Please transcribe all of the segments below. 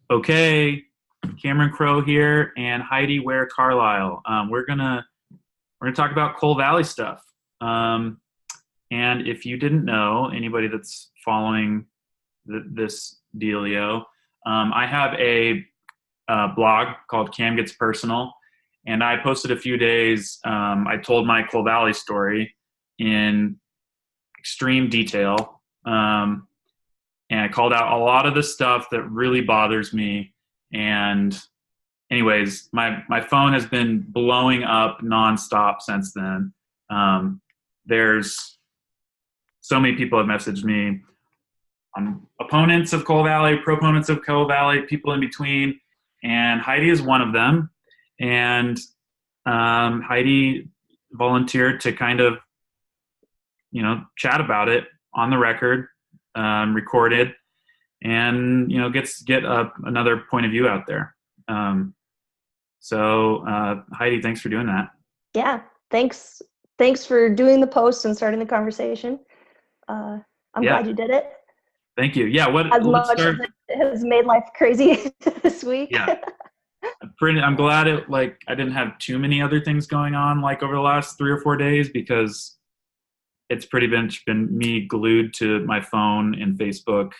Okay, Cameron Crowe here and Heidi Ware Carlisle. We're gonna talk about Coal Valley stuff. Um, and if you didn't know, anybody that's following this dealio, I have a blog called Cam Gets Personal, and I posted a few days. I told my Coal Valley story in extreme detail. And I called out a lot of the stuff that really bothers me. And anyways, my phone has been blowing up nonstop since then. There's so many people have messaged me on opponents of Coal Valley, proponents of Coal Valley, people in between, and Heidi is one of them. And Heidi volunteered to kind of, chat about it on the record, recorded, and get another point of view out there. Heidi, thanks for doing that. Yeah, thanks for doing the post and starting the conversation. I'm glad you did it. Thank you. Yeah, as much as it has made life crazy this week. Yeah. I'm glad I didn't have too many other things going on over the last 3 or 4 days, because it's pretty much been me glued to my phone and Facebook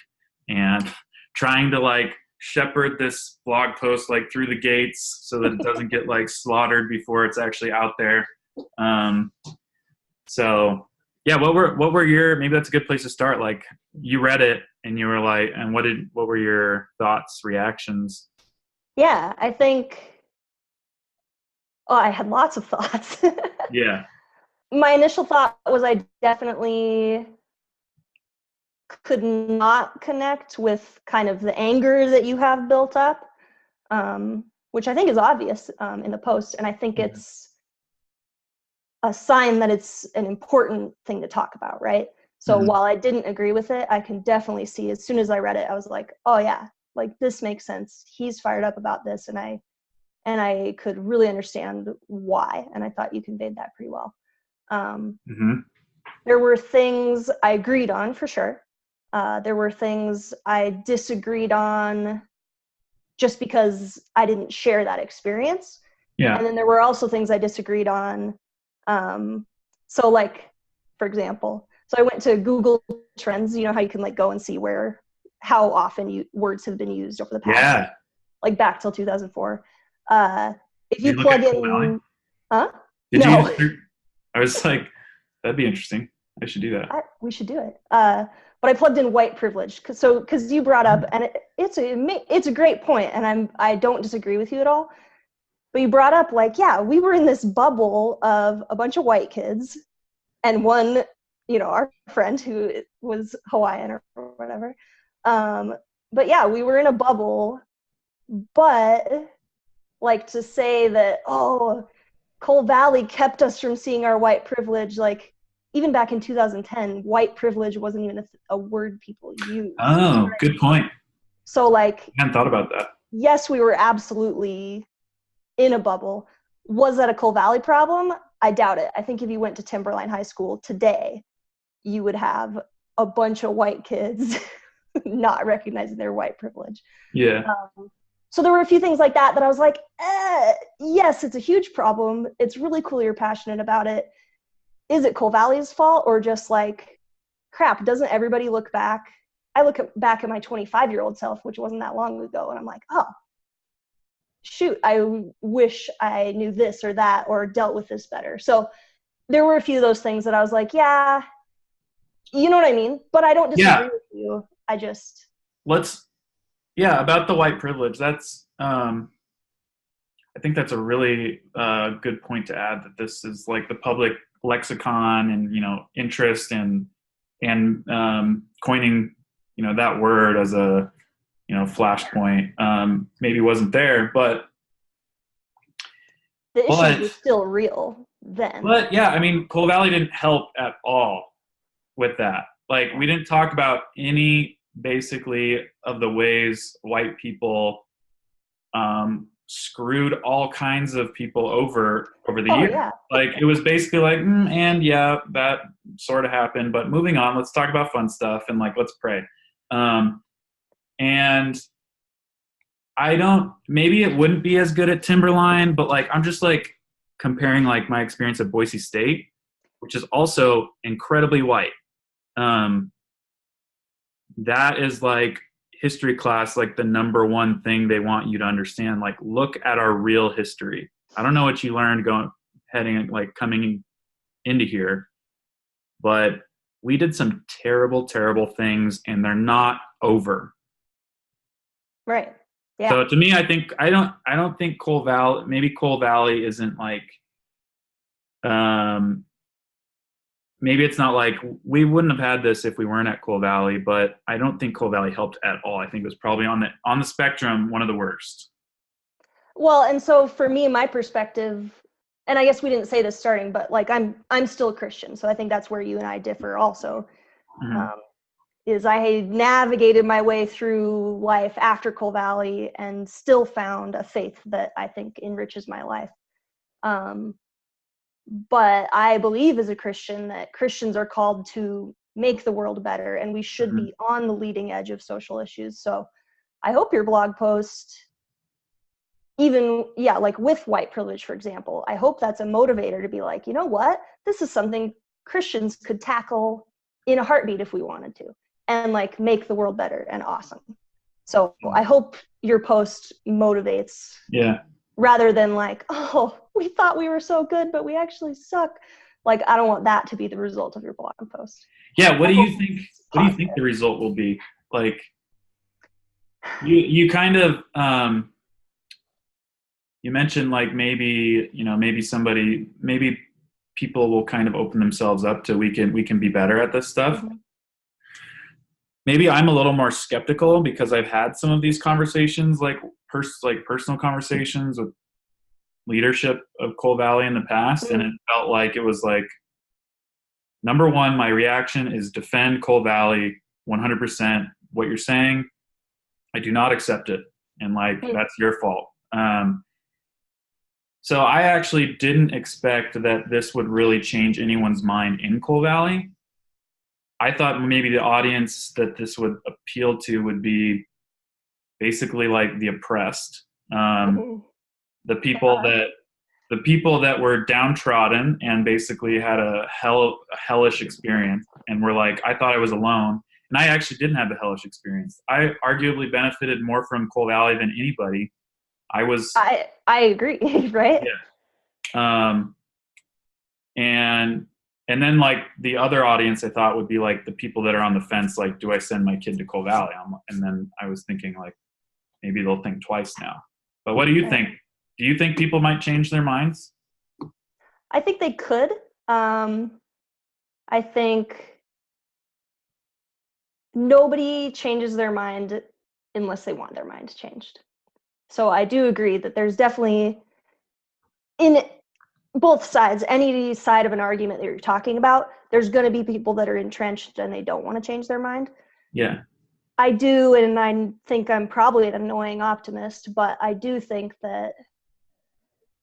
and trying to shepherd this blog post through the gates so that it doesn't get slaughtered before it's actually out there. So yeah, what were your, maybe that's a good place to start. You read it and you were and what were your thoughts, reactions? Yeah, I think, I had lots of thoughts. Yeah. My initial thought was I definitely could not connect with kind of the anger that you have built up, which I think is obvious in the post. And I think it's a sign that it's an important thing to talk about, right? So while I didn't agree with it, I can definitely see, as soon as I read it, I was like, oh yeah, this makes sense. He's fired up about this, and I could really understand why. And I thought you conveyed that pretty well. There were things I agreed on, for sure. There were things I disagreed on just because I didn't share that experience. Yeah. And then there were also things I disagreed on. So for example, so I went to Google Trends, how you can go and see how often words have been used over the past, back till 2004. If you plug in, no. I was like, that'd be interesting. I should do that. We should do it. But I plugged in white privilege because you brought up, and it's a great point, and I don't disagree with you at all. But you brought up we were in this bubble of a bunch of white kids, and one, our friend who was Hawaiian or whatever. But yeah, we were in a bubble. But to say that, Coal Valley kept us from seeing our white privilege, even back in 2010, white privilege wasn't even a word people used. Oh, good point. So I hadn't thought about that. Yes, we were absolutely in a bubble. Was that a Coal Valley problem? I doubt it. I think if you went to Timberline High School today, you would have a bunch of white kids not recognizing their white privilege. Yeah. So there were a few things like that I was like, yes, it's a huge problem. It's really cool you're passionate about it. Is it Coal Valley's fault, or just crap, doesn't everybody look back? I look back at my 25-year-old self, which wasn't that long ago, and I'm like, oh, shoot, I wish I knew this or that or dealt with this better. So there were a few of those things that I was like, yeah, you know what I mean? But I don't disagree with you. I just... about the white privilege, that's, I think that's a really good point to add, that this is the public lexicon and, interest and coining, that word as a, flashpoint, maybe wasn't there, but the issue was still real then. But yeah, Coal Valley didn't help at all with that. We didn't talk about any, basically, of the ways white people screwed all kinds of people over the years. Yeah. It was basically and yeah, that sort of happened, but moving on, let's talk about fun stuff and let's pray. And I don't, maybe it wouldn't be as good at Timberline, but like I'm just like comparing like my experience at Boise State, which is also incredibly white. Um, that is like history class, like the number one thing they want you to understand. Like, look at our real history. I don't know what you learned going heading like coming into here, but we did some terrible, terrible things, and they're not over. Right. Yeah. So to me, I don't think Coal Valley. Maybe Coal Valley isn't like. Um, maybe it's not like we wouldn't have had this if we weren't at Coal Valley, but I don't think Coal Valley helped at all. I think it was probably on the spectrum one of the worst. Well, and so for me, my perspective, and I guess we didn't say this starting, but like I'm still a Christian, so I think that's where you and I differ also. Mm-hmm. Um, is I navigated my way through life after Coal Valley and still found a faith that I think enriches my life. But I believe as a Christian that Christians are called to make the world better, and we should Mm-hmm. be on the leading edge of social issues. So I hope your blog post, even, yeah, like with white privilege, for example, I hope that's a motivator to be like, you know what, this is something Christians could tackle in a heartbeat if we wanted to, and like make the world better and awesome. So I hope your post motivates, Yeah. rather than like, oh, we thought we were so good, but we actually suck. Like, I don't want that to be the result of your blog post. Yeah. What I do hope you think? it's What do you positive. think the result will be? Like, you kind of you mentioned like maybe maybe people will kind of open themselves up to we can be better at this stuff. Mm-hmm. Maybe I'm a little more skeptical because I've had some of these conversations, like personal conversations with leadership of Coal Valley in the past, and Mm-hmm. it felt like it was like number one, my reaction is defend Coal Valley 100%. What you're saying, I do not accept it, and like that's your fault. So I actually didn't expect that this would really change anyone's mind in Coal Valley. I thought maybe the audience that this would appeal to would be basically like the oppressed, Mm-hmm. the people that were downtrodden and basically had a hellish experience, and were like, I thought I was alone, and I actually didn't have the hellish experience. I arguably benefited more from Coal Valley than anybody. I was I agree, right? Yeah. And then like the other audience I thought would be like the people that are on the fence, like, do I send my kid to Coal Valley? And then I was thinking like maybe they'll think twice now. But what do you think? Do you think people might change their minds? I think they could. I think nobody changes their mind unless they want their mind changed. So I do agree that there's definitely, in both sides, any side of an argument that you're talking about, there's going to be people that are entrenched and they don't want to change their mind. Yeah. I do, and I think I'm probably an annoying optimist, but I do think that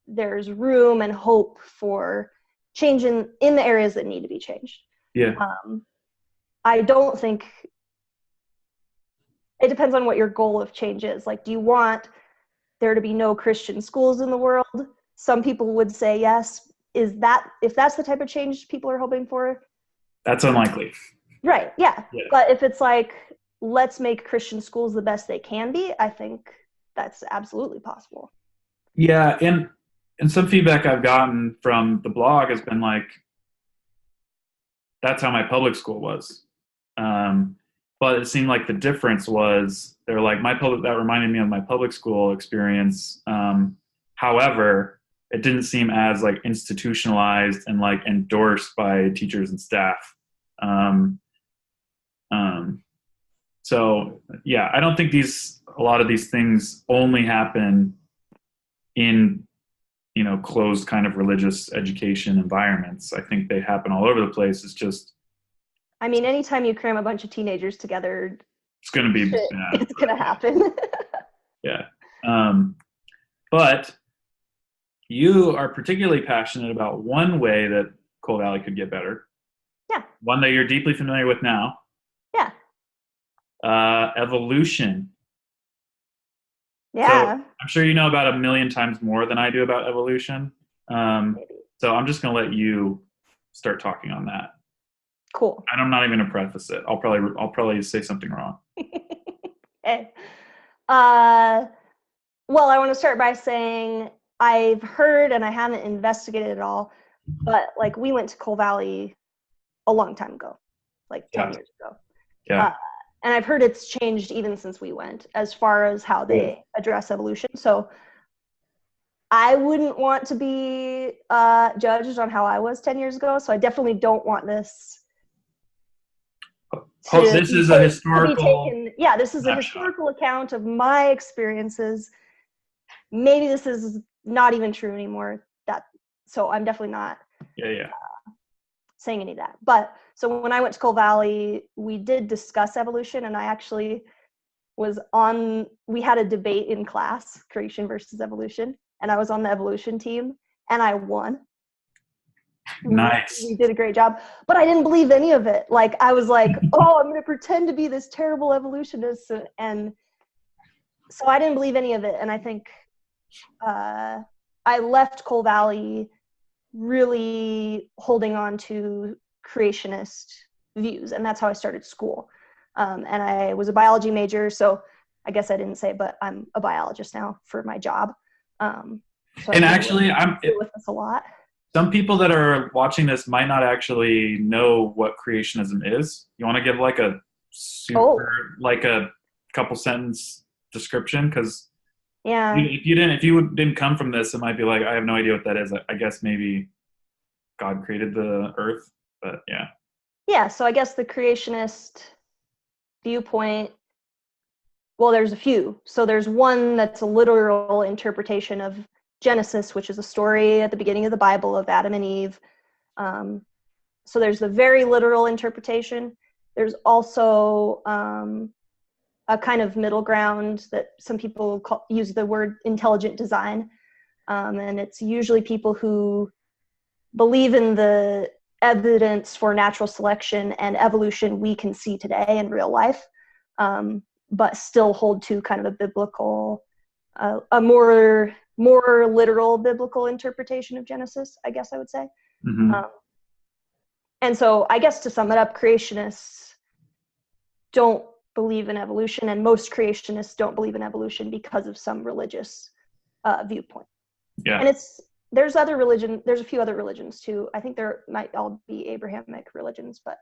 there's room and hope for change in the areas that need to be changed. Yeah. I don't think, it depends on what your goal of change is. Like, do you want there to be no Christian schools in the world? Some people would say yes. If that's the type of change people are hoping for? That's unlikely. Right, yeah. Yeah. But if it's like, let's make Christian schools the best they can be, I think that's absolutely possible. Yeah. And some feedback I've gotten from the blog has been like, that's how my public school was. But it seemed like the difference was they're like that reminded me of my public school experience. However, it didn't seem as like institutionalized and like endorsed by teachers and staff. So yeah, I don't think a lot of these things only happen in closed kind of religious education environments. I think they happen all over the place. It's just, I mean, anytime you cram a bunch of teenagers together, it's going to be it's going to happen. Yeah. But you are particularly passionate about one way that Coal Valley could get better. Yeah. One that you're deeply familiar with now. Yeah. Evolution. So Yeah. I'm sure you know about a million times more than I do about evolution. Um, Maybe. so I'm just going to let you start talking on that. Cool. And I'm not even going to preface it. I'll probably say something wrong. Okay. Uh, well, I want to start by saying I've heard and I haven't investigated it all, but like we went to Coal Valley a long time ago, like 10 Yeah. years ago. Yeah. And I've heard it's changed even since we went as far as how they address evolution. So I wouldn't want to be judged on how I was 10 years ago. So I definitely don't want this This is a historical this is a snapshot. historical account of my experiences. Maybe this is not even true anymore. So I'm definitely not Yeah. saying any of that. But so when I went to Coal Valley, we did discuss evolution, and I actually we had a debate in class, creation versus evolution, and I was on the evolution team, and I won. Nice. We did a great job, but I didn't believe any of it. Like I was like, oh, I'm going to pretend to be this terrible evolutionist, and so I didn't believe any of it. And I think I left Coal Valley really holding on to creationist views, and that's how I started school. And I was a biology major, so I guess I didn't say, but I'm a biologist now for my job. So And actually, I deal with this a lot. Some people that are watching this might not actually know what creationism is. You want to give like a like a couple sentence description? Because if you didn't come from this, it might be like, I have no idea what that is. I guess maybe God created the earth, but yeah. Yeah, so I guess the creationist viewpoint, well, there's a few. So there's one that's a literal interpretation of Genesis, which is a story at the beginning of the Bible of Adam and Eve. So there's the very literal interpretation. There's also a kind of middle ground that some people use the word intelligent design. And it's usually people who believe in the evidence for natural selection and evolution we can see today in real life, but still hold to kind of a biblical, a more literal biblical interpretation of Genesis, I guess I would say. Mm-hmm. And so I guess to sum it up, creationists don't believe in evolution, and most creationists don't believe in evolution because of some religious viewpoint. Yeah. And there's a few other religions too. I think there might all be Abrahamic religions, but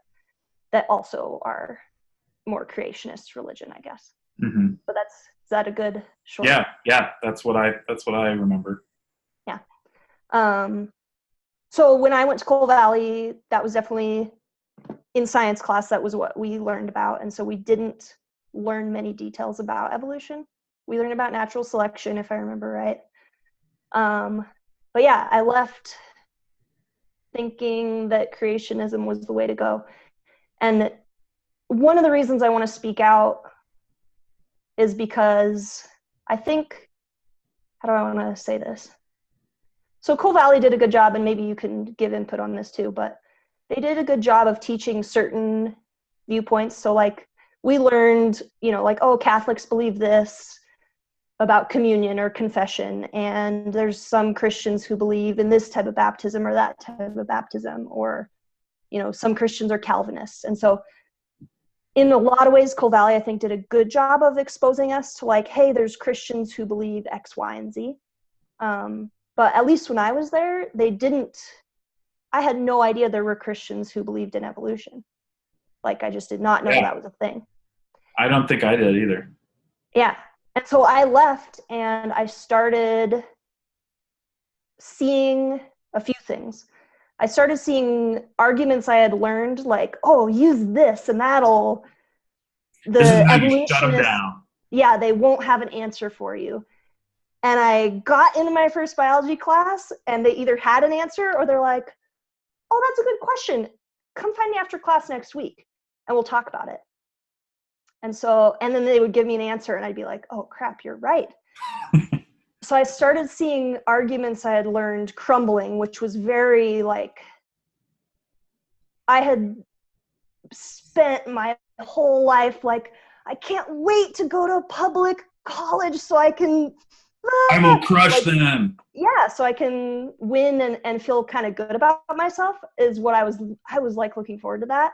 that also are more creationist religion, I guess. Mm-hmm. But is that a good short? Yeah. That's what I remember. Yeah. So when I went to Coal Valley, that was definitely in science class. That was what we learned about, and so we didn't learn many details about evolution. We learned about natural selection, if I remember right. But yeah, I left thinking that creationism was the way to go. And one of the reasons I want to speak out is because I think, how do I want to say this? So Coal Valley did a good job, and maybe you can give input on this too, but they did a good job of teaching certain viewpoints. So like we learned, like, oh, Catholics believe this about communion or confession, and there's some Christians who believe in this type of baptism or that type of baptism, or some Christians are Calvinists. And so in a lot of ways, Coal Valley, I think, did a good job of exposing us to like, hey, there's Christians who believe X, Y, and Z. But at least when I was there, I had no idea there were Christians who believed in evolution. Like, I just did not know that was a thing. I don't think I did either. Yeah. And so I left and I started seeing a few things. I started seeing arguments I had learned, like, oh, use this and that'll. This is how you shut them down. Yeah, they won't have an answer for you. And I got into my first biology class and they either had an answer or they're like, oh, that's a good question. Come find me after class next week and we'll talk about it. And then they would give me an answer and I'd be like, oh crap, you're right. So I started seeing arguments I had learned crumbling, which was very like, I had spent my whole life like, I can't wait to go to a public college so I can I will crush them. Yeah, so I can win and feel kind of good about myself is what I was like looking forward to that.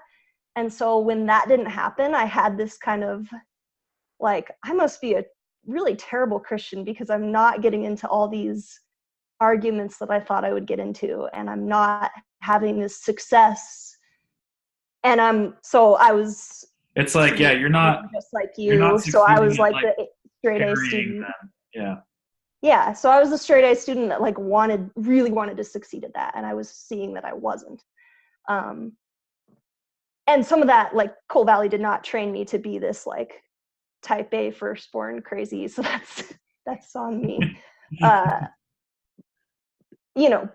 And so when that didn't happen, I had this kind of like, I must be a really terrible Christian because I'm not getting into all these arguments that I thought I would get into, and I'm not having this success. And so I was. It's like, yeah, you're not just like you're not you. So I was succeeding like at, the straight A carrying student. them. Yeah. Yeah, so I was the straight A student that like really wanted to succeed at that, and I was seeing that I wasn't. And some of that, like Coal Valley did not train me to be this like type A firstborn crazy, so that's on me.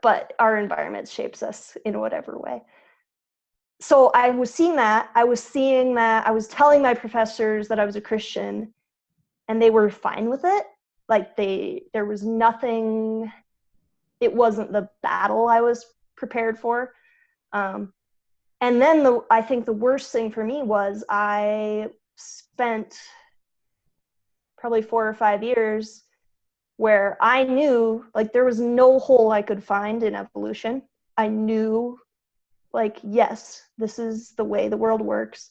But our environment shapes us in whatever way. So I was seeing that. I was telling my professors that I was a Christian, and they were fine with it. Like there was nothing, it wasn't the battle I was prepared for. And then I think the worst thing for me was I spent probably 4 or 5 years where I knew like there was no hole I could find in evolution. I knew like, yes, this is the way the world works,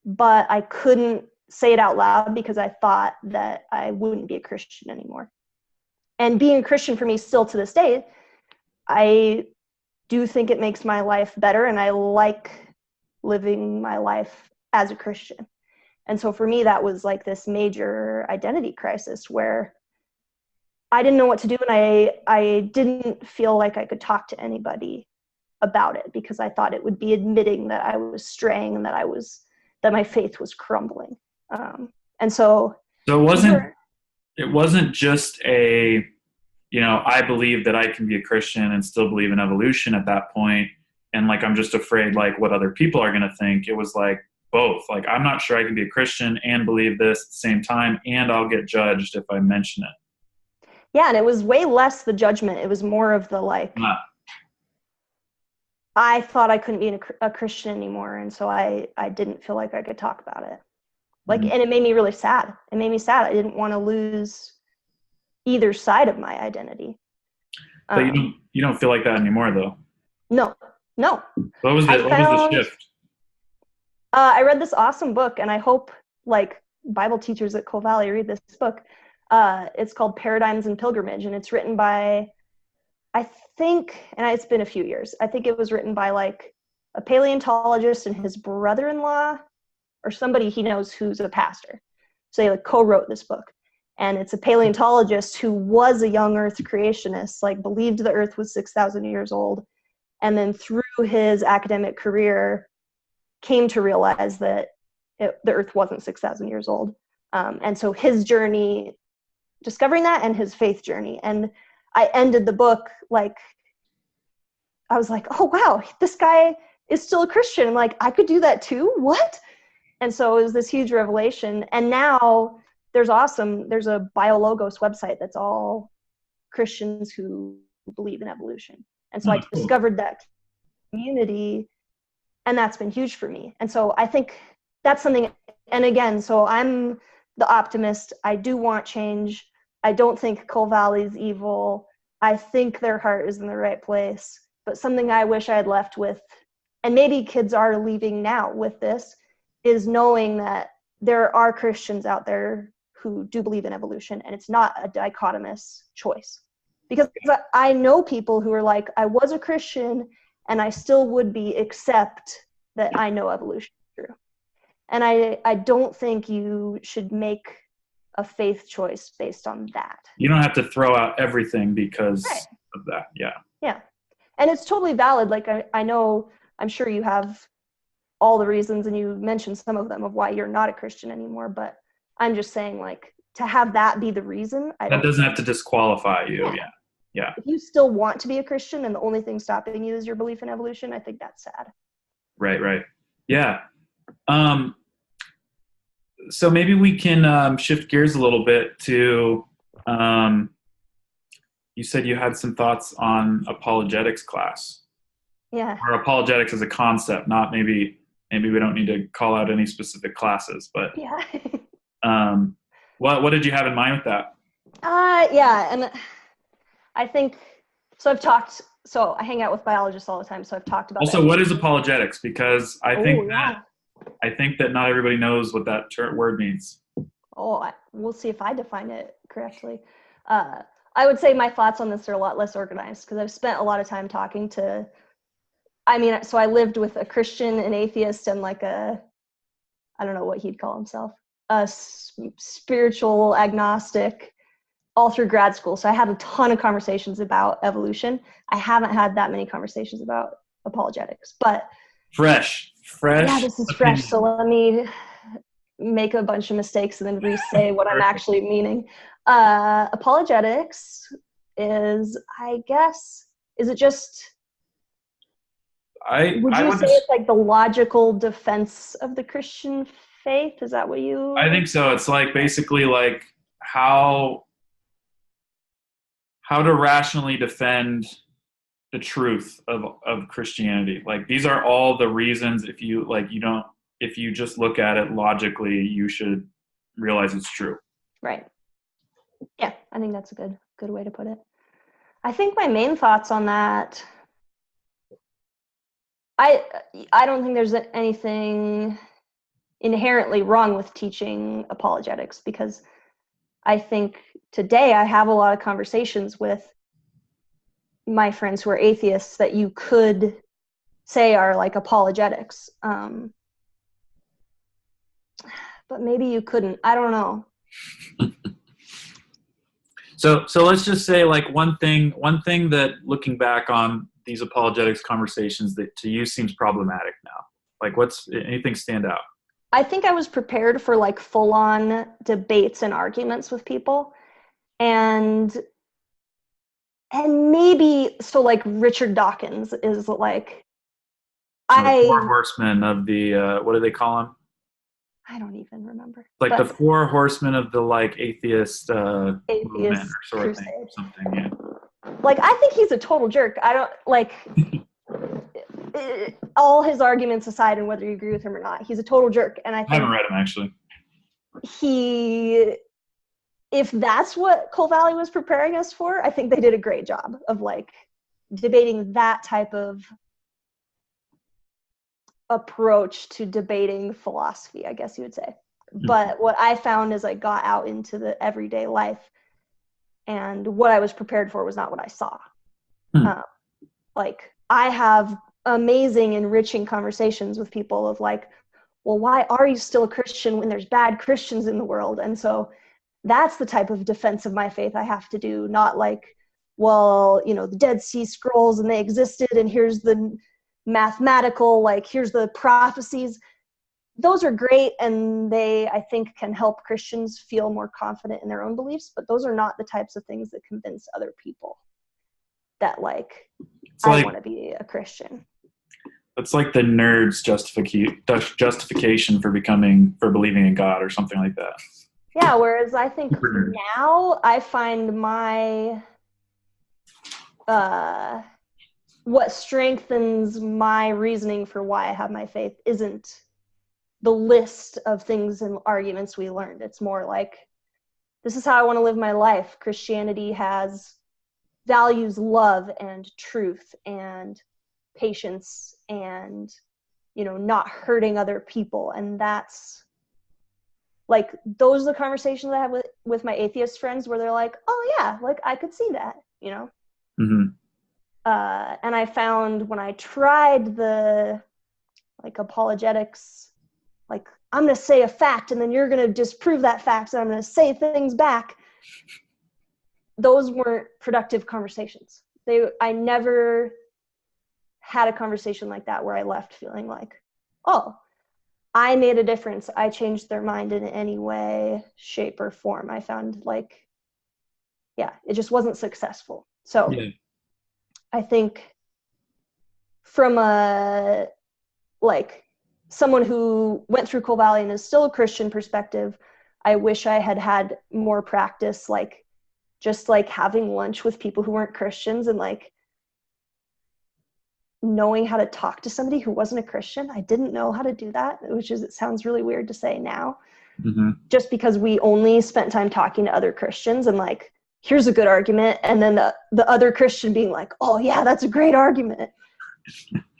but I couldn't say it out loud because I thought that I wouldn't be a Christian anymore. And being a Christian for me still to this day, I do think it makes my life better, and I like living my life as a Christian. And so for me, that was like this major identity crisis where I didn't know what to do, and I didn't feel like I could talk to anybody about it because I thought it would be admitting that I was straying and that my faith was crumbling. And so it wasn't just a, I believe that I can be a Christian and still believe in evolution at that point, and like I'm just afraid like what other people are going to think. It was like both. Like I'm not sure I can be a Christian and believe this at the same time, and I'll get judged if I mention it. Yeah, and it was way less the judgment. It was more of the like, I thought I couldn't be a Christian anymore, and so I didn't feel like I could talk about it. Like, and it made me really sad. It made me sad. I didn't want to lose either side of my identity. But you don't feel like that anymore, though. No. What was the shift? I read this awesome book, and I hope like Bible teachers at Coal Valley read this book. It's called Paradigms and Pilgrimage, and it's written by, I think, and it's been a few years, I think it was written by like a paleontologist and his brother-in-law or somebody he knows who's a pastor. So they like co-wrote this book. And it's a paleontologist who was a young earth creationist, like believed the earth was 6,000 years old. And then through his academic career came to realize that the earth wasn't 6,000 years old. And so his journey, discovering that, and his faith journey. And I ended the book like, I was like, oh wow, this guy is still a Christian. I'm like, I could do that too? What? And so it was this huge revelation. And now there's a BioLogos website that's all Christians who believe in evolution. And so I discovered that community, and that's been huge for me. And so I think that's something, and again, so I'm the optimist. I do want change. I don't think Coal Valley's evil. I think their heart is in the right place. But something I wish I had left with, and maybe kids are leaving now with this, is knowing that there are Christians out there who do believe in evolution, and it's not a dichotomous choice. Because I know people who are like, I was a Christian and I still would be, except that I know evolution is true. And I don't think you should make a faith choice based on that. You don't have to throw out everything because of that. Yeah. Yeah. And it's totally valid. Like I know, I'm sure you have all the reasons, and you mentioned some of them of why you're not a Christian anymore, but I'm just saying, like, to have that be the reason, that doesn't have to disqualify you. Yeah. If you still want to be a Christian and the only thing stopping you is your belief in evolution, I think that's sad. Right. Yeah. So maybe we can shift gears a little bit to, you said you had some thoughts on apologetics class. Yeah. Or apologetics as a concept, not maybe we don't need to call out any specific classes, but yeah. What did you have in mind with that? Yeah, and I think so. So I hang out with biologists all the time. So I've talked about Also, what is apologetics? Because Oh yeah. I think that not everybody knows what that word means. We'll see if I define it correctly. I would say my thoughts on this are a lot less organized because I've spent a lot of time talking to. I mean, so I lived with a Christian, an atheist, and like I don't know what he'd call himself, a spiritual agnostic, all through grad school. So I had a ton of conversations about evolution. I haven't had that many conversations about apologetics, but fresh. Yeah, this is fresh. So let me make a bunch of mistakes and then re-say what I'm actually meaning. Apologetics is, I guess, is it just, would you say it's like the logical defense of the Christian faith? Is that what you? I think so. It's like basically like how to rationally defend the truth of Christianity. Like these are all the reasons if you just look at it logically, you should realize it's true. Right. Yeah, I think that's a good way to put it. I think my main thoughts on that, I don't think there's anything inherently wrong with teaching apologetics, because I think today I have a lot of conversations with my friends who are atheists that you could say are like apologetics. But maybe you couldn't. I don't know. So let's just say like one thing that looking back on these apologetics conversations that to you seems problematic now. Like anything stand out? I think I was prepared for like full-on debates and arguments with people. And maybe, so like Richard Dawkins is like, the four horsemen of the, what do they call them? I don't even remember. Like the four horsemen of the like atheist movement or sort of crusade. thing, something, yeah. Like, I think he's a total jerk. I don't, like, all his arguments aside and whether you agree with him or not, he's a total jerk. And I haven't read him, actually. If that's what Cole Valley was preparing us for, I think they did a great job of like debating that type of approach to debating philosophy, I guess you would say. Mm-hmm. But what I found as I got out into the everyday life, and what I was prepared for was not what I saw. Mm-hmm. Like, I have amazing, enriching conversations with people of like, well, why are you still a Christian when there's bad Christians in the world? And so that's the type of defense of my faith I have to do, not like, well, the Dead Sea Scrolls and they existed and here's the mathematical, like, here's the prophecies. Those are great and they, I think, can help Christians feel more confident in their own beliefs, but those are not the types of things that convince other people that like, I want to be a Christian. It's like the nerd's justification for believing in God or something like that. Yeah, whereas I think now I find what strengthens my reasoning for why I have my faith isn't the list of things and arguments we learned. It's more like, this is how I want to live my life. Christianity values love and truth and patience and, not hurting other people. And that's, like, those are the conversations I have with my atheist friends where they're like, oh yeah, like I could see that, Mm-hmm. And I found when I tried the like apologetics, like, I'm going to say a fact and then you're going to disprove that fact and I'm going to say things back. Those weren't productive conversations. I never had a conversation like that where I left feeling like, oh, I made a difference. I changed their mind in any way, shape, or form. I found like, yeah, it just wasn't successful. So yeah. I think from someone who went through Cole Valley and is still a Christian perspective, I wish I had more practice, like just like having lunch with people who weren't Christians and like knowing how to talk to somebody who wasn't a Christian. I didn't know how to do that, it sounds really weird to say now. just because we only spent time talking to other Christians and like, here's a good argument. And then the other Christian being like, oh yeah, that's a great argument.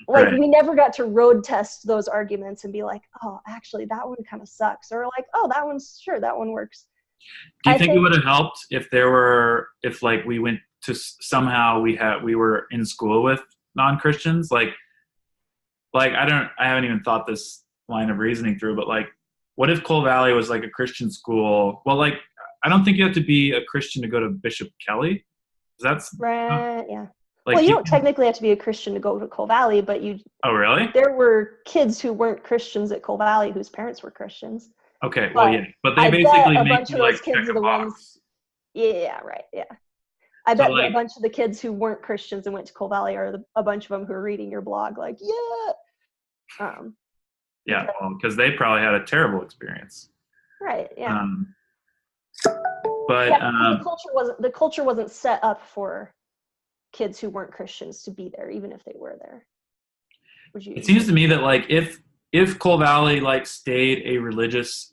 Like Right. we never got to road test those arguments and be like, oh, actually that one kind of sucks. Or like, oh, that one works. Do you think it would have helped if like we went to somehow we were in school with non-Christians? Like I haven't even thought this line of reasoning through, but like, what if Cole Valley was like a Christian school? Well, like, I don't think you have to be a Christian to go to Bishop Kelly. That's right. Yeah. Like well, you don't technically have to be a Christian to go to Cole Valley, but you. Oh, really? There were kids who weren't Christians at Cole Valley whose parents were Christians. Okay. Well, yeah, but they basically make you like check a box. Yeah. Right. Yeah. I bet a bunch of the kids who weren't Christians and went to Cole Valley are a bunch of them who are reading your blog. Like, yeah. Yeah, because they probably had a terrible experience. Right. Yeah. But the culture wasn't set up for kids who weren't Christians to be there, even if they were there. It seems to me that like if Cole Valley like stayed a religious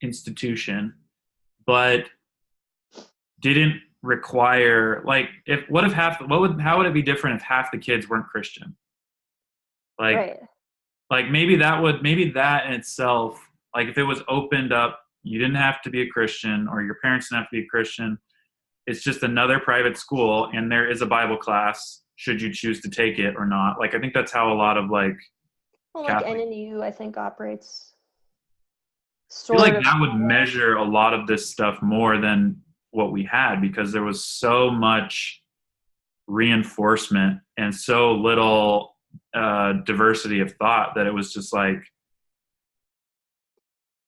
institution, but didn't require like how would it be different if half the kids weren't Christian? Like. Right. Like maybe that in itself, like if it was opened up, you didn't have to be a Christian or your parents didn't have to be a Christian. It's just another private school and there is a Bible class should you choose to take it or not. Like I think that's how a lot of like Catholic, like NNU I think operates. I feel like that would measure a lot of this stuff more than what we had because there was so much reinforcement and so little diversity of thought that it was just like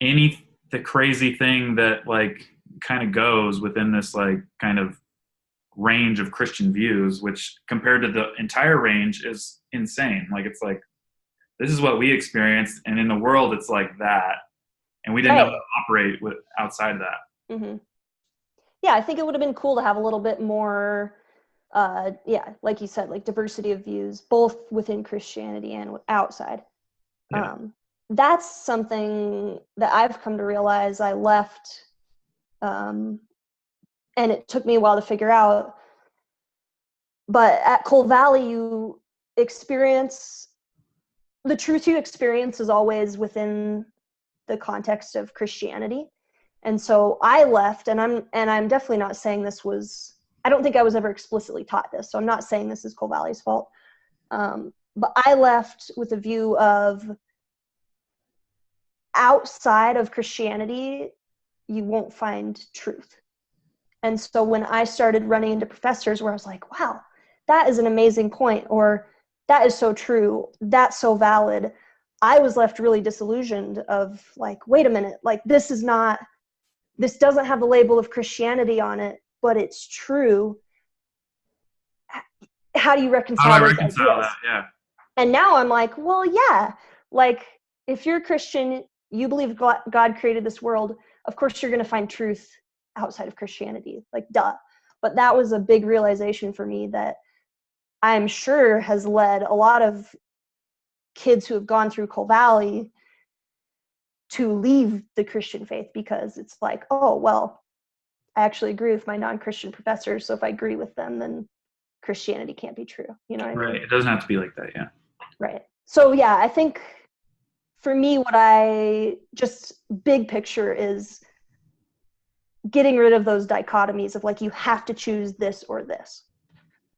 the crazy thing that like kind of goes within this like kind of range of Christian views, which compared to the entire range is insane. Like it's like this is what we experienced, and in the world it's like that, and we didn't know how to operate with outside of that. Mm-hmm. Yeah, I think it would have been cool to have a little bit more. Like you said, like diversity of views, both within Christianity and outside. Yeah. That's something that I've come to realize I left, and it took me a while to figure out. But at Cole Valley, you experience the truth you experience is always within the context of Christianity. And so I left, and I'm definitely not saying this was. I don't think I was ever explicitly taught this, so I'm not saying this is Cole Valley's fault. But I left with a view of outside of Christianity, you won't find truth. And so when I started running into professors where I was like, wow, that is an amazing point, or that is so true, that's so valid, I was left really disillusioned of like, wait a minute, like this doesn't have the label of Christianity on it, but it's true. How do you reconcile those ideas? That? Yeah. And now I'm like, well, yeah, like if you're a Christian, you believe God created this world, of course you're going to find truth outside of Christianity, like duh. But that was a big realization for me that I'm sure has led a lot of kids who have gone through Cole Valley to leave the Christian faith because it's like, oh, well, I actually agree with my non-Christian professors, so if I agree with them, then Christianity can't be true. You know what I mean? Right. It doesn't have to be like that, yeah. Right. So yeah, I think for me, what I just big picture is getting rid of those dichotomies of like, you have to choose this or this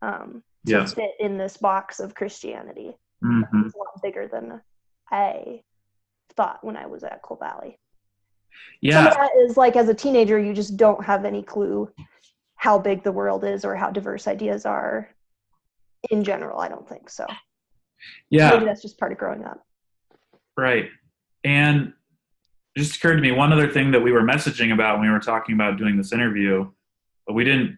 to fit in this box of Christianity. Mm-hmm. It's a lot bigger than I thought when I was at Cole Valley. Yeah. Some of that is like as a teenager, you just don't have any clue how big the world is or how diverse ideas are in general. I don't think so. Yeah. Maybe that's just part of growing up. Right. And it just occurred to me one other thing that we were messaging about when we were talking about doing this interview, but we didn't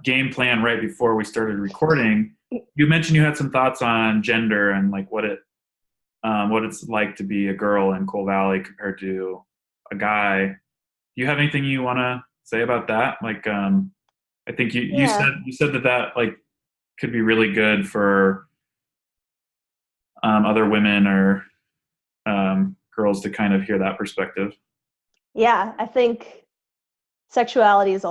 game plan right before we started recording. You mentioned you had some thoughts on gender and like what it's like to be a girl in Cole Valley compared to a guy. Do you have anything you want to say about that? Like, I think you said that like could be really good for other women or girls to kind of hear that perspective. Yeah, I think sexuality is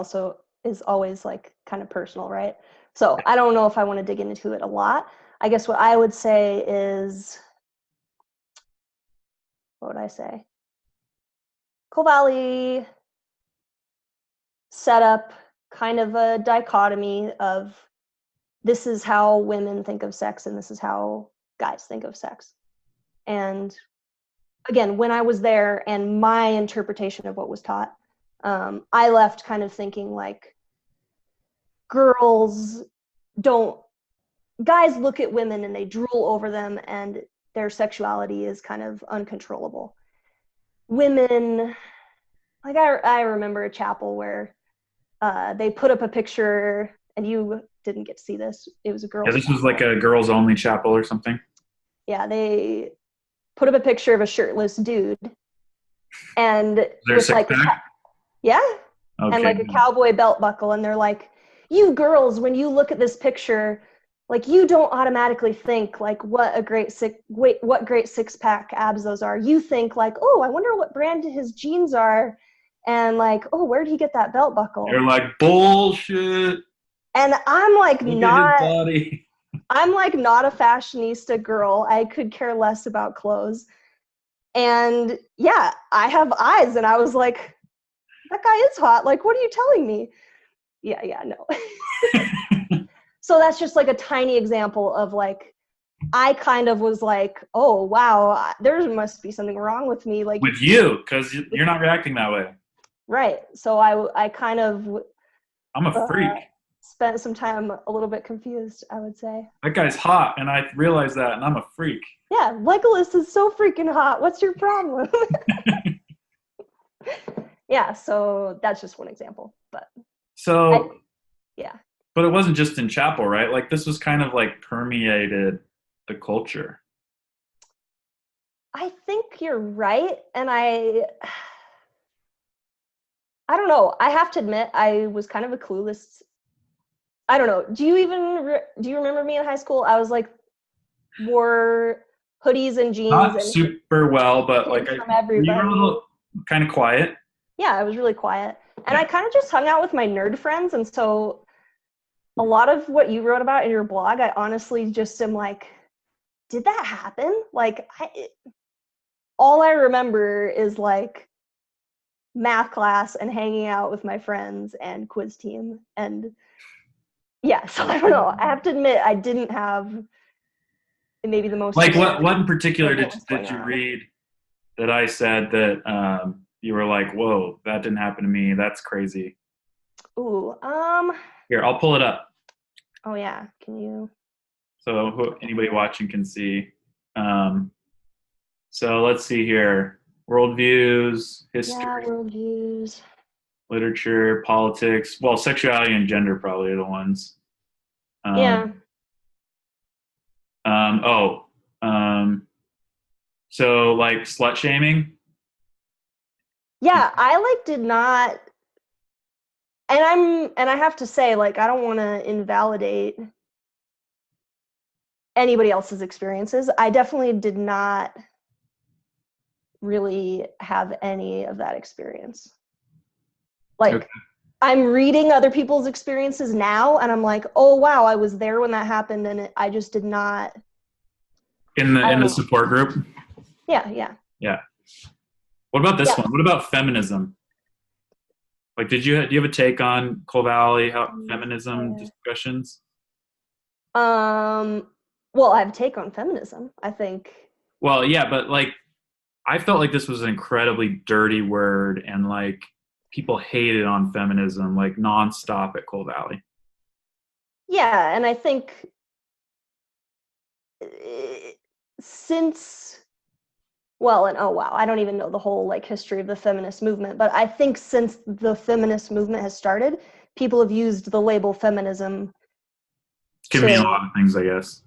always like kind of personal, right? So I don't know if I want to dig into it a lot. I guess what I would say is, what would I say? Coal Valley set up kind of a dichotomy of this is how women think of sex and this is how guys think of sex. And again, when I was there and my interpretation of what was taught, I left kind of thinking like guys look at women and they drool over them and their sexuality is kind of uncontrollable. Women, like I remember a chapel where they put up a picture, and you didn't get to see this. It was a girl's Yeah, this chapel. was like a girls only chapel or something. Yeah, they put up a picture of a shirtless dude, and There's with like yeah, okay. and like a cowboy belt buckle, and they're like, you girls, when you look at this picture, like you don't automatically think like what great six pack abs those are. You think like, oh, I wonder what brand his jeans are, and like, oh, where did he get that belt buckle? You're like, bullshit. And I'm like I'm like not a fashionista girl. I could care less about clothes. And yeah, I have eyes, and I was like, that guy is hot. Like, what are you telling me? Yeah, no. So that's just like a tiny example of like, I kind of was like, oh, wow, there must be something wrong with me. Like with you, because you're not reacting that way. Right. So I kind of I'm a freak. Spent some time a little bit confused, I would say. That guy's hot, and I realize that, and I'm a freak. Yeah, Legolas is so freaking hot. What's your problem? Yeah, so that's just one example. But yeah. But it wasn't just in chapel, right? Like this was kind of like permeated the culture. I think you're right, and I don't know. I have to admit, I was kind of a clueless. I don't know. Do you remember me in high school? I was like, wore hoodies and jeans. Not and super well, but like from everybody. You were a little kind of quiet. Yeah, I was really quiet. And I kind of just hung out with my nerd friends. And so a lot of what you wrote about in your blog, I honestly just am like, did that happen? Like, all I remember is like math class and hanging out with my friends and quiz team. And yeah, so I don't know. I have to admit, I didn't have maybe the most. Like what in particular did you read that I said that you were like, whoa, that didn't happen to me. That's crazy. Ooh, here, I'll pull it up. Oh yeah, can you? So anybody watching can see. So let's see here. Worldviews, history. Yeah, worldviews. Literature, politics. Well, sexuality and gender probably are the ones. Yeah. So like slut shaming. Yeah, I like did not, and I have to say, like, I don't want to invalidate anybody else's experiences. I definitely did not really have any of that experience. Like, okay. I'm reading other people's experiences now, and I'm like, oh wow, I was there when that happened, and I just did not. In the support group. Yeah. What about this one? What about feminism? Like, do you have a take on Coal Valley feminism discussions? Well, I have a take on feminism, I think. Well, yeah, but like, I felt like this was an incredibly dirty word, and like people hated on feminism like nonstop at Coal Valley. Yeah, and I think I don't even know the whole like history of the feminist movement, but I think since the feminist movement has started, people have used the label feminism. Can mean a lot of things, I guess.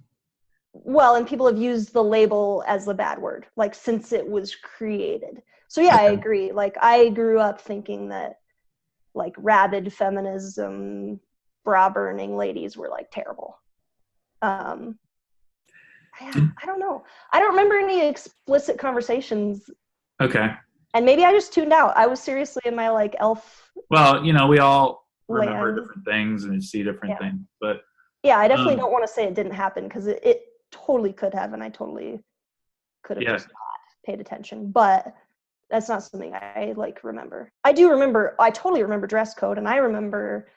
Well, and people have used the label as the bad word, like since it was created. So yeah, I agree. Like I grew up thinking that like rabid feminism, bra burning ladies were like terrible. I don't know. I don't remember any explicit conversations Okay. And maybe I just tuned out. I was seriously in my like elf Well, we all remember land. different things and see different Yeah. things, but Yeah, I definitely um, don't want to say it didn't happen because it totally could have, and I totally could have yeah, just not paid attention. But that's not something I like remember. I do remember, I totally remember dress code, and I remember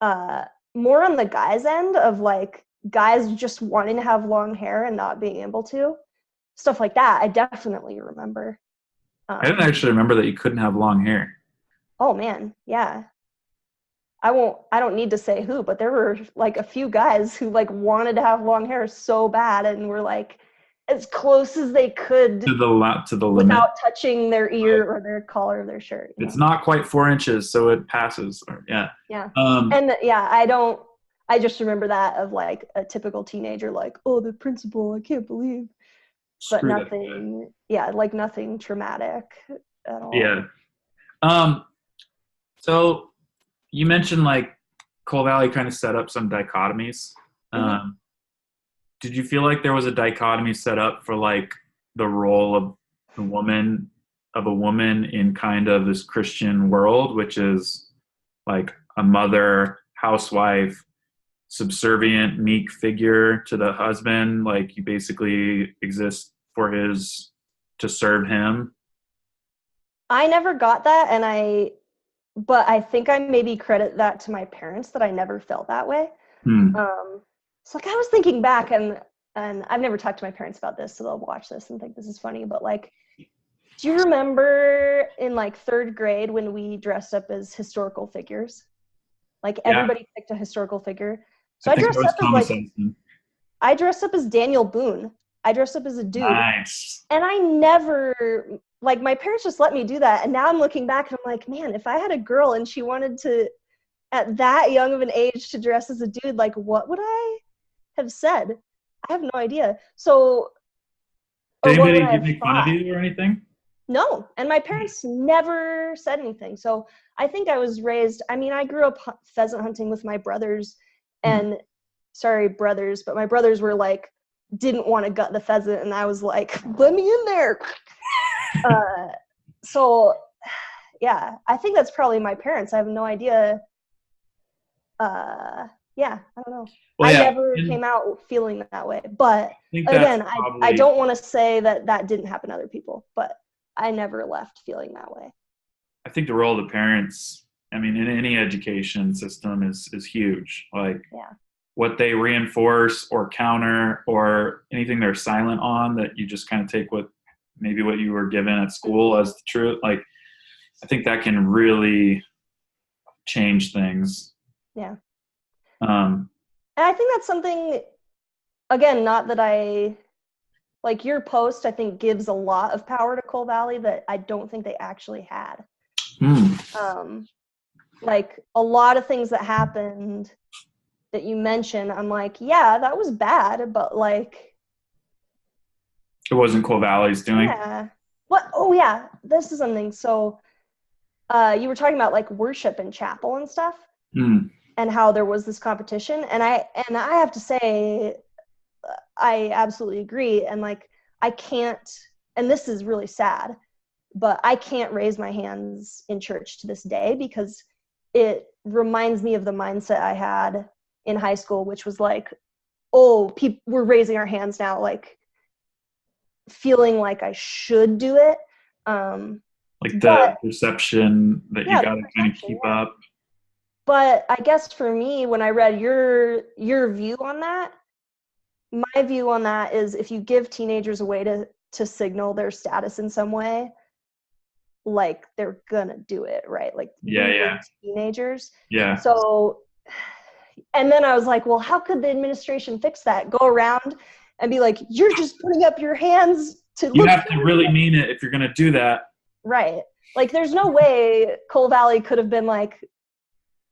uh, more on the guys' end of like guys just wanting to have long hair and not being able to. Stuff like that, I definitely remember. I didn't actually remember that you couldn't have long hair. Oh man, yeah. I don't need to say who, but there were like a few guys who like wanted to have long hair so bad and were like as close as they could To the limit. without touching their ear or their collar of their shirt. It's not quite 4 inches, so it passes. Yeah. Yeah. Um, And yeah, I just remember that of like a typical teenager, like, oh, the principal, I can't believe. But Screw that guy. nothing, yeah, like nothing traumatic at all. Yeah. Um, so you mentioned like Coal Valley kind of set up some dichotomies. Mm-hmm. Um, did you feel like there was a dichotomy set up for like the role of a woman in kind of this Christian world, which is like a mother, housewife, subservient, meek figure to the husband? Like you basically exist to serve him. I never got that, but I think I maybe credit that to my parents that I never felt that way. Hmm. So like I was thinking back, and I've never talked to my parents about this, so they'll watch this and think this is funny. But like, do you remember in like third grade when we dressed up as historical figures? Like Yeah, everybody picked a historical figure. I So think it was Thomas Edison. I dressed up as Daniel Boone. I dressed up as a dude, Nice. and I never like my parents just let me do that. And now I'm looking back and I'm like, man, if I had a girl and she wanted to at that young of an age to dress as a dude, like what would I have said? I have no idea. So, or Did what would I anybody have make fun of thought? you or anything? No. And my parents never said anything. So I think I was raised, I mean, I grew up pheasant hunting with my brothers, Hmm. and sorry, brothers, but my brothers were like, didn't want to gut the pheasant. And I was like, let me in there. Uh, so yeah, I think that's probably my parents. I have no idea. Yeah, I don't know. Well, I yeah, never and came out feeling that way. But I think that's again, I probably. don't want to say that didn't happen to other people, but I never left feeling that way. I think the role of the parents. I mean, in any education system is huge. Like Yeah. what they reinforce or counter or anything they're silent on that you just kind of take what you were given at school as the truth. Like I think that can really change things. Yeah. Um, And I think that's something, again, not that I like your post, I think gives a lot of power to Coal Valley that I don't think they actually had. hmm. Like a lot of things that happened that you mentioned, I'm like, yeah, that was bad, but like, It wasn't Coal Valley's doing. yeah. What? Oh, yeah. This is something. So, you were talking about like worship in chapel and stuff, Hmm. and how there was this competition, and I have to say, I absolutely agree. And like, I can't, and this is really sad, but I can't raise my hands in church to this day because it reminds me of the mindset I had in high school, which was like, oh, we're raising our hands now, like feeling like I should do it. Like the But perception that you yeah, got the to kind of perception, keep yeah. up. But I guess for me, when I read your view on that, my view on that is if you give teenagers a way to signal their status in some way, like they're gonna do it, right? Like Yeah, being yeah, teenagers. yeah. So, and then I was like, well, how could the administration fix that? Go around and be like, you're just putting up your hands to You look have to really mean it if you're going to do that. right. Like there's no way Coal Valley could have been like,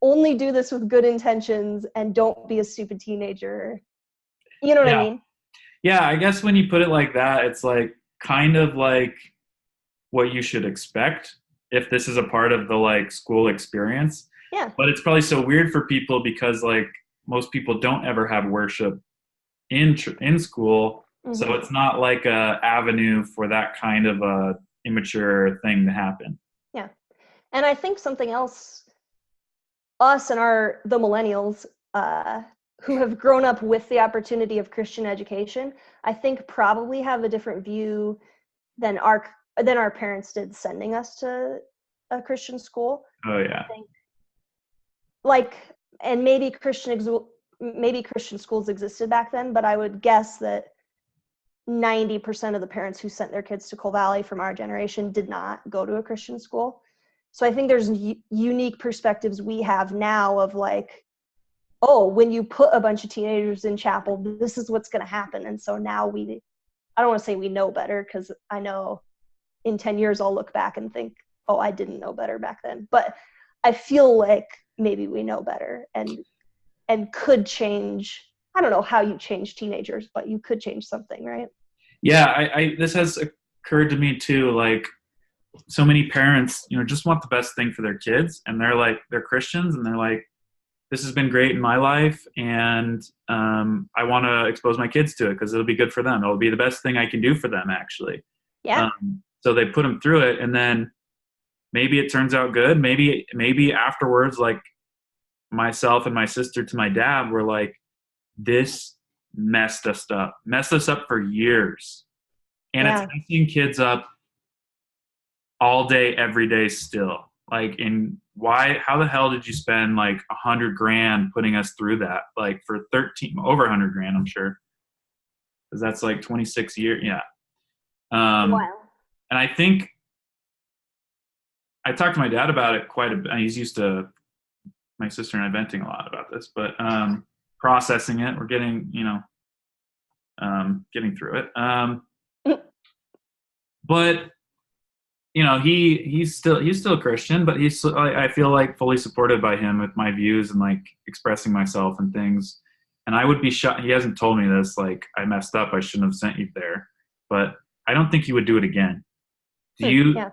only do this with good intentions and don't be a stupid teenager. You know what I Yeah. mean? Yeah, I guess when you put it like that, it's like kind of like what you should expect if this is a part of the like school experience. Yeah. But it's probably so weird for people because like most people don't ever have worship in school, so Mm-hmm. it's not like a avenue for that kind of a immature thing to happen. Yeah. And I think something else, us and the millennials, who have grown up with the opportunity of Christian education, I think probably have a different view than our parents did sending us to a Christian school. Oh yeah. I think, like, and maybe Christian schools existed back then, but I would guess that 90% of the parents who sent their kids to Cole Valley from our generation did not go to a Christian school. So I think there's unique perspectives we have now of like, oh, when you put a bunch of teenagers in chapel, this is what's going to happen. And so now I don't want to say we know better, because I know in 10 years I'll look back and think, oh, I didn't know better back then. But I feel like maybe we know better and could change. I don't know how you change teenagers, but you could change something, right? Yeah, I this has occurred to me too. Like, so many parents, just want the best thing for their kids, and they're Christians, and they're like, this has been great in my life, and I want to expose my kids to it because it'll be good for them. It'll be the best thing I can do for them, actually. Yeah. So they put them through it, and then maybe it turns out good. Maybe afterwards, like myself and my sister to my dad were like, this messed us up for years. And Yeah. it's messing kids up all day, every day still. Like, how the hell did you spend like $100,000 putting us through that? Like for over $100,000, I'm sure. Cause that's like 26 years. Yeah. Wow. And I think I talked to my dad about it quite a bit. He's used to my sister and I venting a lot about this, but processing it, we're getting, getting through it. But he's still a Christian, but I feel like fully supported by him with my views and like expressing myself and things. And I would be shocked. He hasn't told me this, like, I messed up, I shouldn't have sent you there, but I don't think he would do it again. Yeah.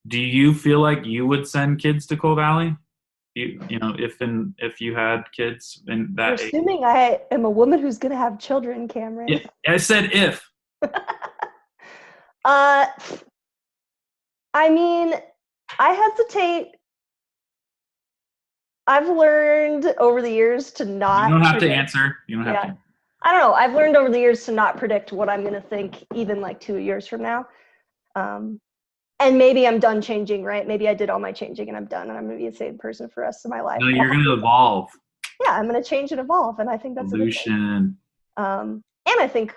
Do you feel like you would send kids to Cole Valley? If you had kids in that You're age? assuming I am a woman who's going to have children, Cameron. Yeah, I said if. I mean, I hesitate. I've learned over the years to not. You don't have to answer. You don't have to. I don't know. I've learned over the years to not predict what I'm going to think, even like 2 years from now. And maybe I'm done changing, right? Maybe I did all my changing and I'm done, and I'm going to be the same person for the rest of my life. No, you're going to evolve. Yeah, I'm going to change and evolve, and I think that's evolution. And I think,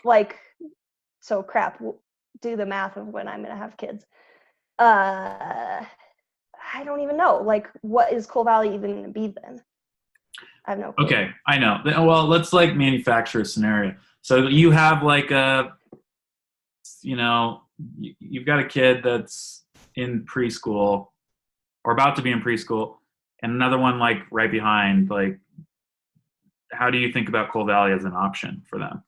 like, so crap. Do the math of when I'm going to have kids. I don't even know. Like, what is Cole Valley even going to be then? I have no clue. Okay, I know. Well, let's like manufacture a scenario. So you have like you've got a kid that's in preschool or about to be in preschool, and another one like right behind. Like, how do you think about Cole Valley as an option for them?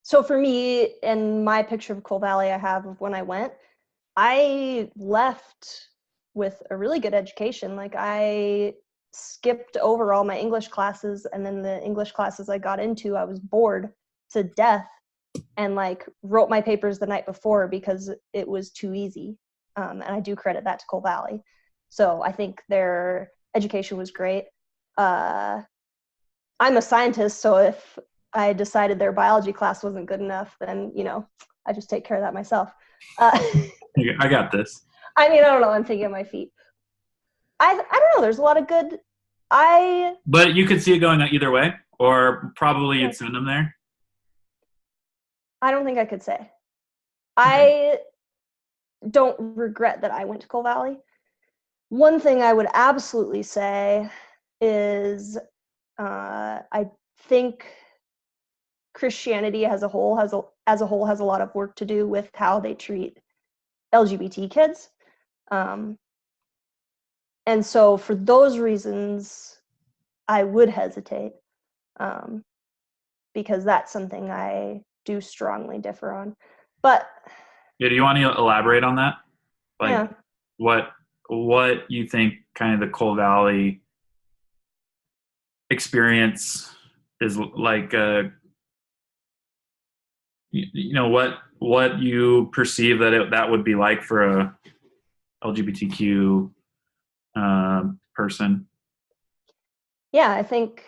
So for me, in my picture of Cole Valley I have of when I went, I left with a really good education. Like, I skipped over all my English classes, and then the English classes I got into, I was bored to death and like wrote my papers the night before because it was too easy. And I do credit that to Cole Valley. So I think their education was great. I'm a scientist, so if I decided their biology class wasn't good enough, then, I just take care of that myself. I got this. I mean, I don't know. I'm thinking on my feet. I don't know. There's a lot of good. But you could see it going either way, or probably you'd send them there. I don't think I could say. Okay. I don't regret that I went to Cole Valley. One thing I would absolutely say is I think Christianity as a whole has a lot of work to do with how they treat LGBT kids. And so for those reasons, I would hesitate, because that's something I do strongly differ on. But yeah, do you want to elaborate on that? Like, yeah. What you think kind of the Cole Valley experience is like you know what you perceive that would be like for a LGBTQ person. Yeah, I think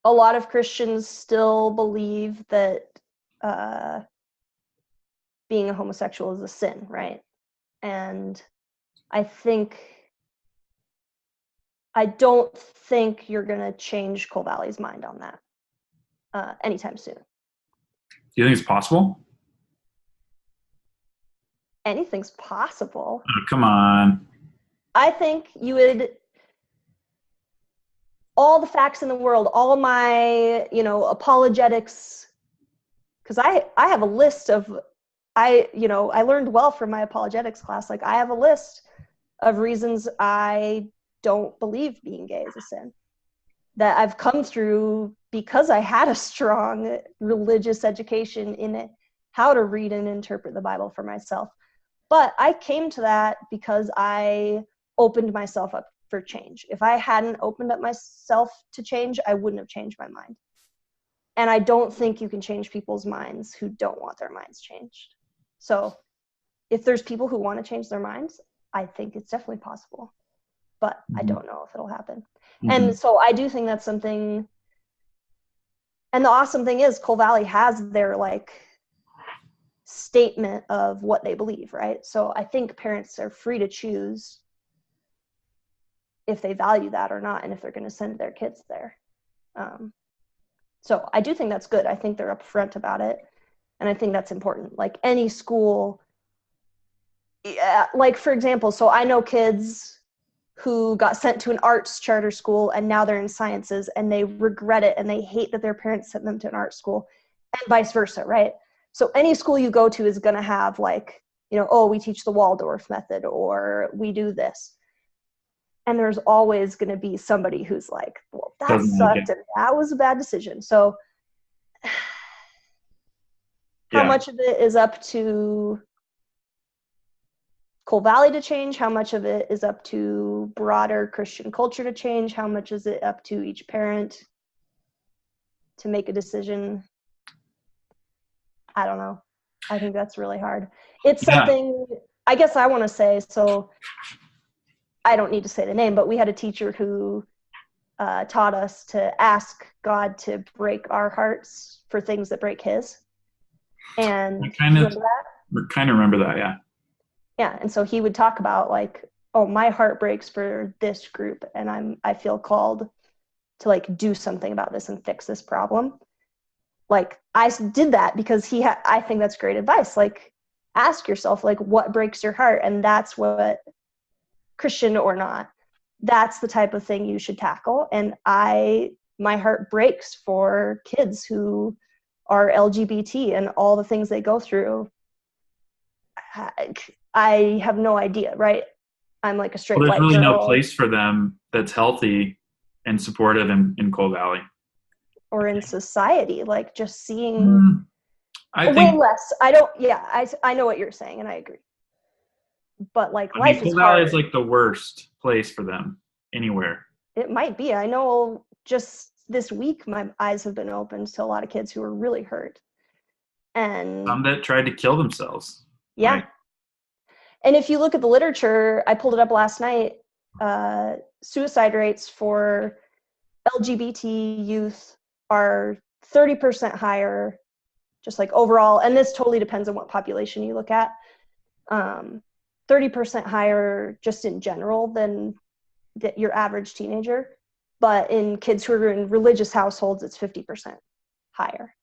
a lot of Christians still believe that uh, being a homosexual is a sin, right? And I don't think you're going to change Cole Valley's mind on that anytime soon. Do you think it's possible? Anything's possible. Oh, come on. I think you would, all the facts in the world, all my, apologetics, because I have a list of, I learned well from my apologetics class. Like, I have a list of reasons I don't believe being gay is a sin that I've come through because I had a strong religious education in it, how to read and interpret the Bible for myself. But I came to that because I opened myself up for change. If I hadn't opened up myself to change, I wouldn't have changed my mind. And I don't think you can change people's minds who don't want their minds changed. So if there's people who want to change their minds, I think it's definitely possible. But I don't know if it'll happen. And so I do think that's something. And the awesome thing is Cole Valley has their like statement of what they believe, right? So I think parents are free to choose if they value that or not, and if they're going to send their kids there. So I do think that's good. I think they're upfront about it. And I think that's important. Like any school, like for example, so I know kids who got sent to an arts charter school and now they're in sciences and they regret it and they hate that their parents sent them to an art school, and vice versa, right? So any school you go to is going to have like, oh, we teach the Waldorf method or we do this. And there's always going to be somebody who's like, well, that sucked and that was a bad decision. So how much of it is up to Cole Valley to change? How much of it is up to broader Christian culture to change? How much is it up to each parent to make a decision? I don't know. I think that's really hard. It's something, I guess I want to say, so I don't need to say the name, but we had a teacher who taught us to ask God to break our hearts for things that break his. And I kind of remember that, yeah. Yeah, and so he would talk about like, oh, my heart breaks for this group, and I feel called to like do something about this and fix this problem. Like I did that because I think that's great advice. Like ask yourself like what breaks your heart, and that's what, Christian or not, that's the type of thing you should tackle. And my heart breaks for kids who are LGBT and all the things they go through. I have no idea, right? I'm like a straight white girl. There's really no place for them that's healthy and supportive in Cole Valley. Or in society, like just seeing way less. I know what you're saying and I agree. But like life is hard. Cole Valley is like the worst place for them anywhere. It might be. I know just this week my eyes have been opened to a lot of kids who are really hurt. And some that tried to kill themselves. Yeah. Right? And if you look at the literature, I pulled it up last night, suicide rates for LGBT youth are 30% higher, just like overall, and this totally depends on what population you look at, 30% higher just in general than your average teenager. But in kids who are in religious households, it's 50% higher.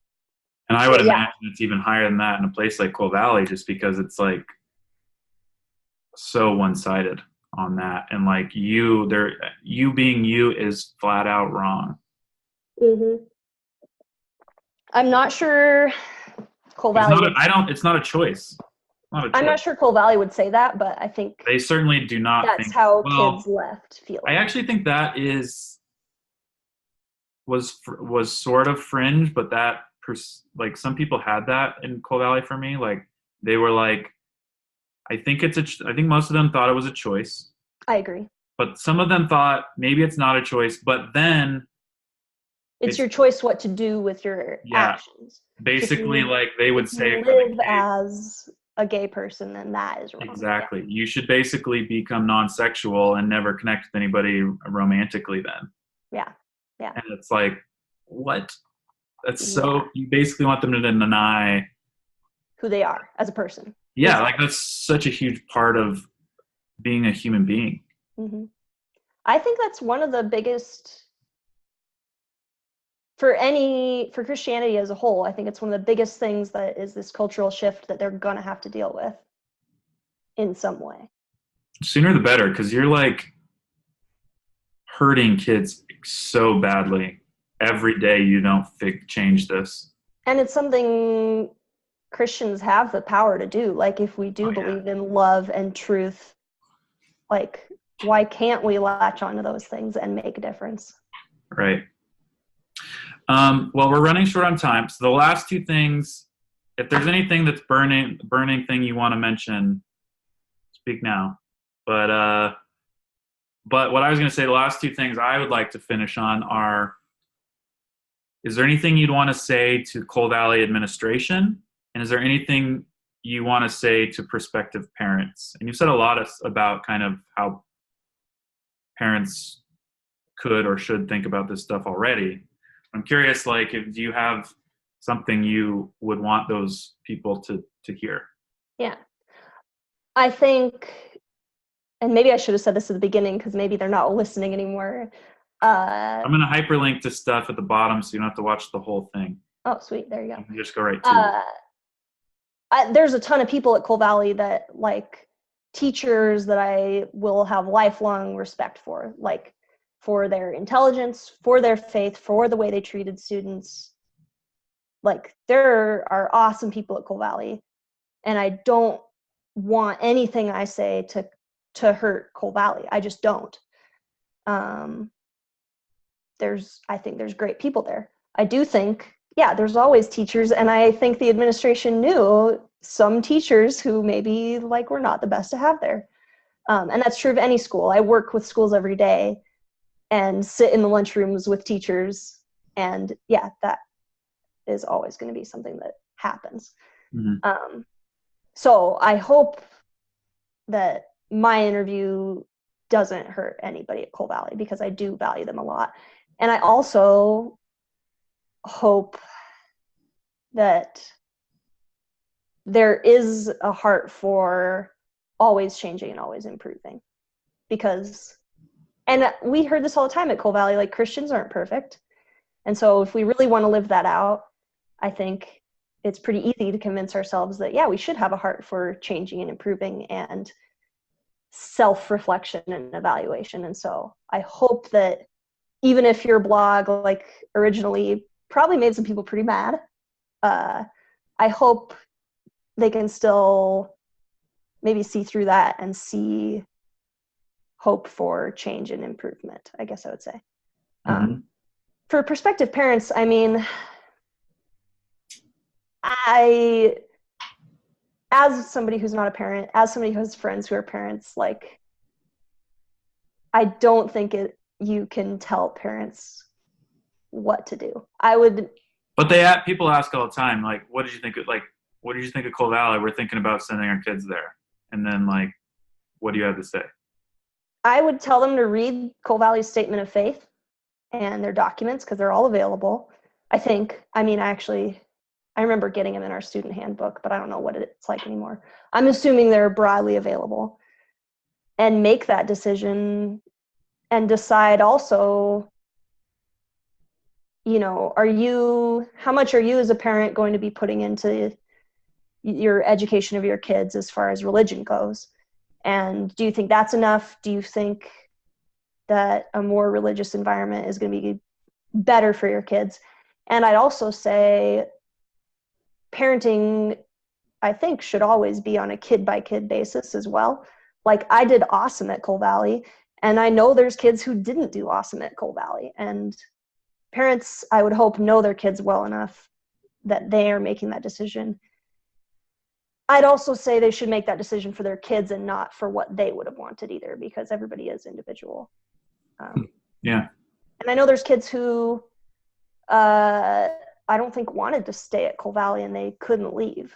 And I would imagine it's even higher than that in a place like Cole Valley, just because it's like so one-sided on that. And like you being you is flat out wrong. Mm-hmm. I'm not sure Cole Valley. It's not a choice. I'm not sure Cole Valley would say that, but I think they certainly do not. That's how kids left feeling. I actually think that was sort of fringe, but that like some people had that in Cole Valley for me. Like they were like, I think most of them thought it was a choice. I agree. But some of them thought maybe it's not a choice, but then It's your choice what to do with your actions. Basically, so like they would say, if you live as a gay person, then that is wrong. Exactly. Yeah. You should basically become non-sexual and never connect with anybody romantically then. Yeah. Yeah. And it's like, what? That's so, you basically want them to deny who they are as a person. Yeah. Like that's such a huge part of being a human being. Mm-hmm. I think that's one of the biggest for Christianity as a whole. I think it's one of the biggest things that is this cultural shift that they're going to have to deal with in some way. Sooner the better, because you're like hurting kids so badly every day. You don't change this. And it's something Christians have the power to do. Like if we do believe in love and truth, like why can't we latch onto those things and make a difference? Right. Well, we're running short on time. So the last two things, if there's anything that's burning thing you want to mention, speak now. But what I was going to say, the last two things I would like to finish on are, is there anything you'd want to say to Coal Valley administration? And is there anything you want to say to prospective parents? And you've said a lot about kind of how parents could or should think about this stuff already. I'm curious, like, do you have something you would want those people to hear? Yeah. I think, and maybe I should have said this at the beginning because maybe they're not listening anymore. I'm going to hyperlink to stuff at the bottom so you don't have to watch the whole thing. Oh, sweet. There you go. You can just go right to it. There's a ton of people at Coal Valley that, like, teachers that I will have lifelong respect for, like, for their intelligence, for their faith, for the way they treated students. Like, there are awesome people at Coal Valley, and I don't want anything I say to hurt Coal Valley. I just don't. I think there's great people there. I do think, there's always teachers, and I think the administration knew some teachers who maybe like were not the best to have there. And that's true of any school. I work with schools every day and sit in the lunchrooms with teachers, and that is always going to be something that happens. Mm-hmm. So I hope that my interview doesn't hurt anybody at Coal Valley, because I do value them a lot. And I also hope that there is a heart for always changing and always improving, because, and we heard this all the time at Coal Valley, like, Christians aren't perfect. And so if we really want to live that out, I think it's pretty easy to convince ourselves that, we should have a heart for changing and improving and self-reflection and evaluation. And so I hope that even if your blog, like, originally probably made some people pretty mad, I hope they can still maybe see through that and see hope for change and improvement, I guess I would say. Mm-hmm. For prospective parents, I mean, as somebody who's not a parent, as somebody who has friends who are parents, like, I don't think you can tell parents what to do. But people ask all the time, like, what did you think of Coal Valley? We're thinking about sending our kids there. And then, like, what do you have to say? I would tell them to read Coal Valley's statement of faith and their documents, because they're all available. I remember getting them in our student handbook, but I don't know what it's like anymore. I'm assuming they're broadly available. And make that decision and decide also, how much are you as a parent going to be putting into your education of your kids as far as religion goes? And do you think that's enough? Do you think that a more religious environment is going to be better for your kids? And I'd also say parenting, I think, should always be on a kid-by-kid basis as well. Like, I did awesome at Coal Valley, and I know there's kids who didn't do awesome at Coal Valley. And parents, I would hope, know their kids well enough that they are making that decision. I'd also say they should make that decision for their kids and not for what they would have wanted either, because everybody is individual. And I know there's kids who I don't think wanted to stay at Cole Valley and they couldn't leave.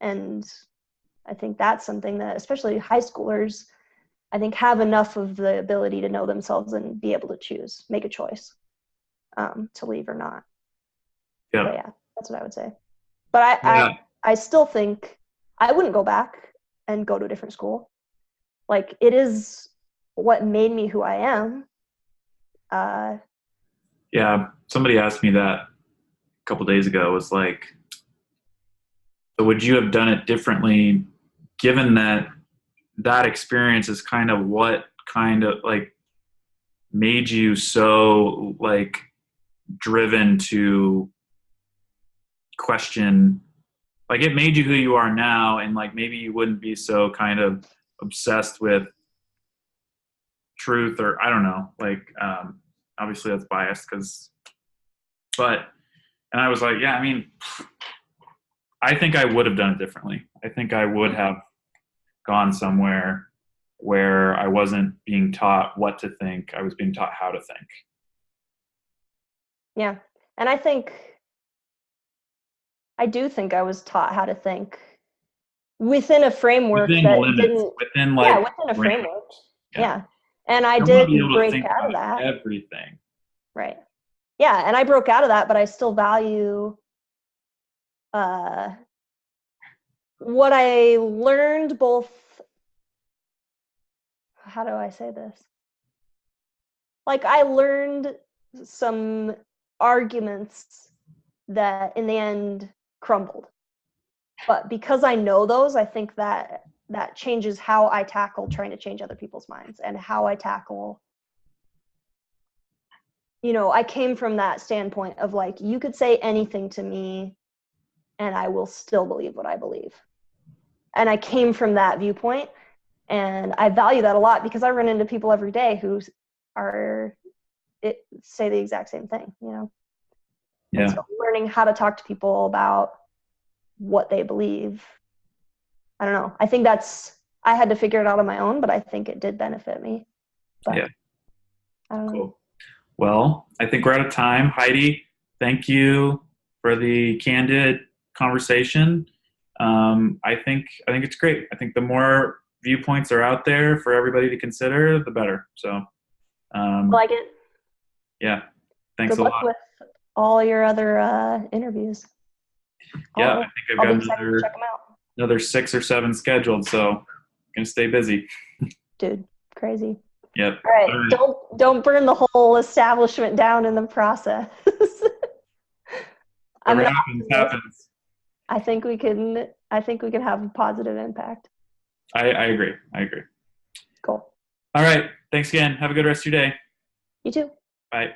And I think that's something that, especially high schoolers, I think have enough of the ability to know themselves and be able to choose, make a choice to leave or not. Yeah. But yeah, that's what I would say. But Yeah. I still think I wouldn't go back and go to a different school. Like, it is what made me who I am. Yeah. Somebody asked me that a couple days ago, was like, so would you have done it differently, given that that experience is kind of what kind of like made you so like driven to question, like it made you who you are now, and like maybe you wouldn't be so kind of obsessed with truth, or I don't know, like obviously that's biased because, but, and I was like, yeah, I mean, I think I would have done it differently. I think I would have gone somewhere where I wasn't being taught what to think, I was being taught how to think. Yeah. And I do think I was taught how to think within a framework Within that limits, didn't, within yeah, like within a range. framework. Yeah. Yeah. And I I want to be did able to break think out of about that. everything. Right. Yeah. And I broke out of that, but I still value uh, what I learned both. How do I say this? Like, I learned some arguments that in the end crumbled. But because I know those, I think that changes how I tackle trying to change other people's minds and how I tackle, I came from that standpoint of like, you could say anything to me and I will still believe what I believe. And I came from that viewpoint, and I value that a lot because I run into people every day who say the exact same thing, And Yeah. so learning how to talk to people about what they believe, I don't know. I think I had to figure it out on my own, but I think it did benefit me. But Yeah. I don't know. Cool. Well, I think we're out of time. Heidi, thank you for the candid conversation. I think it's great. I think the more viewpoints are out there for everybody to consider, the better. So, I like it. yeah, thanks Good a luck lot. with all your other interviews. Yeah, I think I've I'll got be excited to check them out. another 6 or 7 scheduled, so gonna stay busy. Dude, crazy. Yep. All right, All right. don't burn the whole establishment down in the process. I'm Whatever an happens, optimist. happens. I think we can have a positive impact. I agree. I agree. Cool. All right. Thanks again. Have a good rest of your day. You too. Bye.